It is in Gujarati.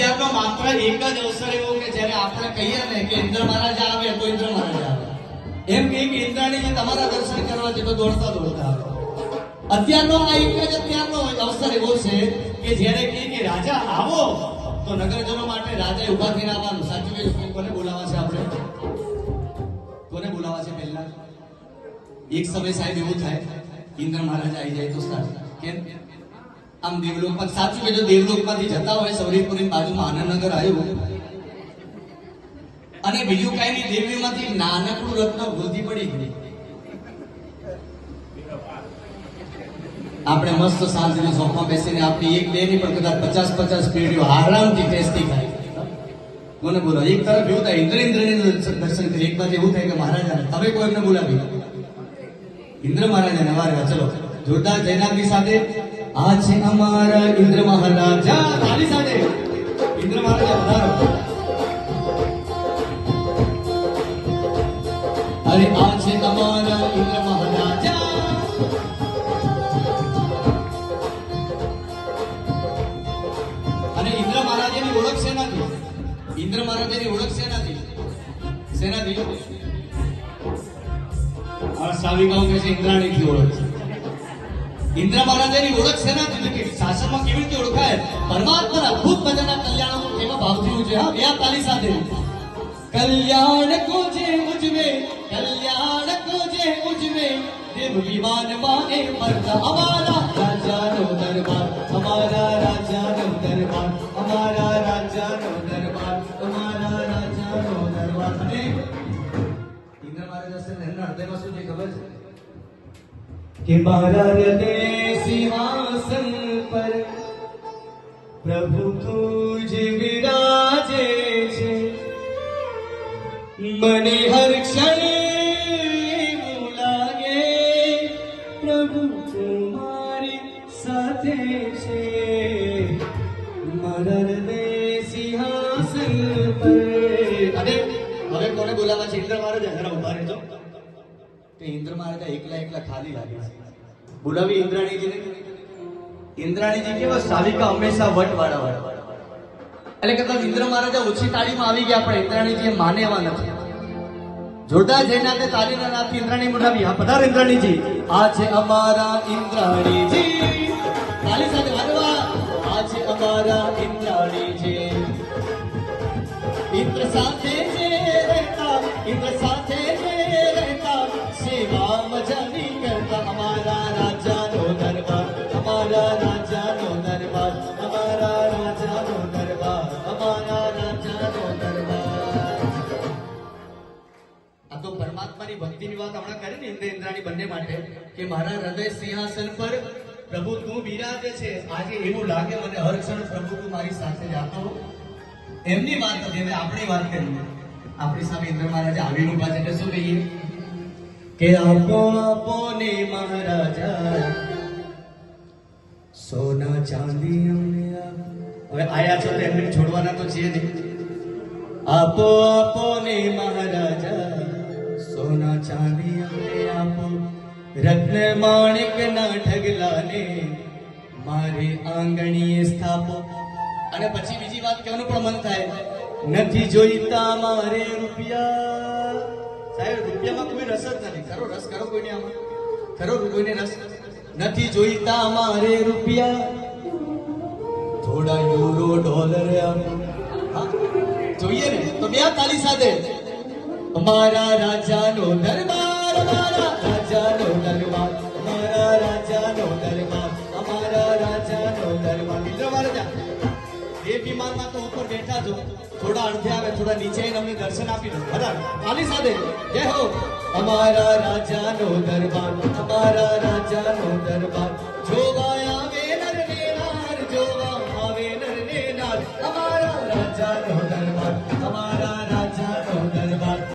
અત્યારનો માત્ર એક જ અવસર એવો કે જ્યારે આપણે કહીએ ને કે ઇન્દ્ર મહારાજ આવે તો ઇન્દ્ર મહારાજ આવે, એમ કે ઇન્દ્રાણીજી તમારા દર્શન કરવા છે તો દોડતા દોડતા આવે. અત્યારનો આ એક જ અત્યારનો અવસર એવો છે કે જ્યારે કે રાજા આવો તો નગરજનો માટે રાજાએ ઉભા થઈને આવવાનું. સાચું કે કોને બોલાવા છે આપણે? કોને બોલાવા છે? પહેલા એક સમય સાહેબ એવું થાય ઇન્દ્ર મહારાજ આવી જાય તો સારું. કેમ? આમ દેવલોકમાં સાચું કે જો દેવલોકમાંથી જતા હોય સૌરીપુરની બાજુમાં આનંદનગર આવ્યું અને બીજું કઈ નહીં, દેવીમાંથી નાનકડું રત્ન ભૂલથી પડી ગયું. આપણે મસ્ત શાંતિના સોફામાં બેસીને આપણી એક બે ની પણ કદાચ 50 પેઢીઓ આરામથી ટેસ્ટી ખાય. કોને બોલો? એક તરફ એવું થાય ઇન્દ્રની દર્શન કરી, એક બાજુ એવું થાય કે મહારાજાને તમે કોઈ એમને બોલાવી ઇન્દ્ર મહારાજાને વારે. ચલો જોરદાર જયનાથની સાથે આ છે અમારા ઇન્દ્ર મહારાજા. તાલી સાથે ઇન્દ્ર મહારાજા વધારો. અરે આ છે અમારા ઇન્દ્ર મહારાજા. અને ઇન્દ્ર મહારાજાની ઓળખ શેનાથી? ઇન્દ્ર મહારાજાની ઓળખ શેનાથી? શેનાથી? આ સાવિકાઓ કહે છે ઇન્દ્રાણીથી ઓળખ છે. ઇન્દ્ર મહારાજાની ઓળખ શેનાથી? કે શાસનમાં કેવી રીતે ઓળખાય? પરમાત્માના અદ્ભુત મજાના કલ્યાણો કેવા ભાવથી ઉજવે. હા, બે તાલી સાથે કલ્યાણ કો જે ઉજવે, કલ્યાણ કો જે ઉજવે, દેવ વિમાન માને મરતા અમારા રાજાનો દરબાર, અમારા રાજાનો દરબાર, અમારા રાજાનો દરબાર, અમારા રાજાનો દરબાર. અને ઇન્દ્ર મહારાજ હશે ને એમના હૃદયમાં શું છે ખબર છે? કે મારા હૃદય સિંહાસન પર પ્રભુ તુજ વિરાજે છે, મને હર ક્ષણે એવું લાગે પ્રભુ તમારી સાથે છે. મારા હૃદય સિંહાસન પર. અને હવે કોને બોલાવા છે? ઇન્દ્ર મહારાજ. જરા ઉભા રહેજો. કે ઇન્દ્ર મહારાજ એકલા ખાલી લાગે છે. બોલાવી ઇન્દ્રાણીજીને. ઇન્દ્રાણીજી કેવા સાવિકા હંમેશા વટવાળા હોય. એટલે કદાચ ઇન્દ્ર મહારાજા ઓછી તાળીમાં આવી ગયા પણ ઇન્દ્રાણીજી માને એવા નથી. જોરદાર જયનાથે તાળીના નાદથી ઇન્દ્રાણી બોલાવી. હા, પધાર ઇન્દ્રાણીજી. આ છે અમારા ઇન્દ્રાણીજી. તાળી સાથે વાગવા. આ છે અમારા ઇન્દ્રાણીજી. ઇન્દ્ર સાથે છે રહેતા, ઇન્દ્ર સાથે છે રહેતા, સેવા મજાની કરતા, અમારા રાજાનો દરબાર, અમારા રાજાનો દરબાર, અમારા રાજાનો દરબાર, અમારા રાજાનો દરબાર. આ તો પરમાત્માની ભક્તિની વાત હમણાં કરી ને ઇન્દ્ર ઇન્દ્રાણી બંને માટે કે મારા હૃદય સિંહાસન પર પ્રભુ તું બિરાજે છે. આજે એવું લાગે મને હર ક્ષણ પ્રભુ તું મારી સાથે જાતો. એમની વાત નથી, હવે આપણી વાત કરીએ. આપણી સામે ઇન્દ્ર મહારાજ આવીને ઉભા છે એટલે શું કહીએ કે આપો આપો ને મહારાજા સોના ચાંદી અમને આપો. હવે આયા છો તો એમને છોડવાના તો છીએ નહીં. આપો આપો ને મહારાજા સોના ચાંદી અમને આપો, રત્ન માણિક ના ઢગલાને મારે આંગણીએ સ્થાપો. અને પછી બીજી વાત કહેવાનું પણ મન થાય, નથી જોઈતા મારે રૂપિયા. સાહેબ રૂપિયામાં કોઈ રસ જ નથી. ખરો રસ કરો કોઈને? આમાં ખરો કોઈને રસ નથી? જોઈતા મારે રૂપિયા, થોડા યુરો ડોલર આપો. જોઈએ ને તો બે તાલી સાથે અમારા રાજાનો દરબાર, અમારા રાજાનો દરબાર, અમારા રાજાનો દરબાર, અમારા રાજાનો દરબાર. ઇન્દ્ર મહારાજા એ વિમાનમાં તો ઉપર બેઠા છો, થોડા અડધે આવે થોડા નીચે અમને દર્શન આપી દો. બરાબર તાલી સાથે જય હો. અમારા રાજાનો દરબાર, અમારા રાજાનો દરબાર, જો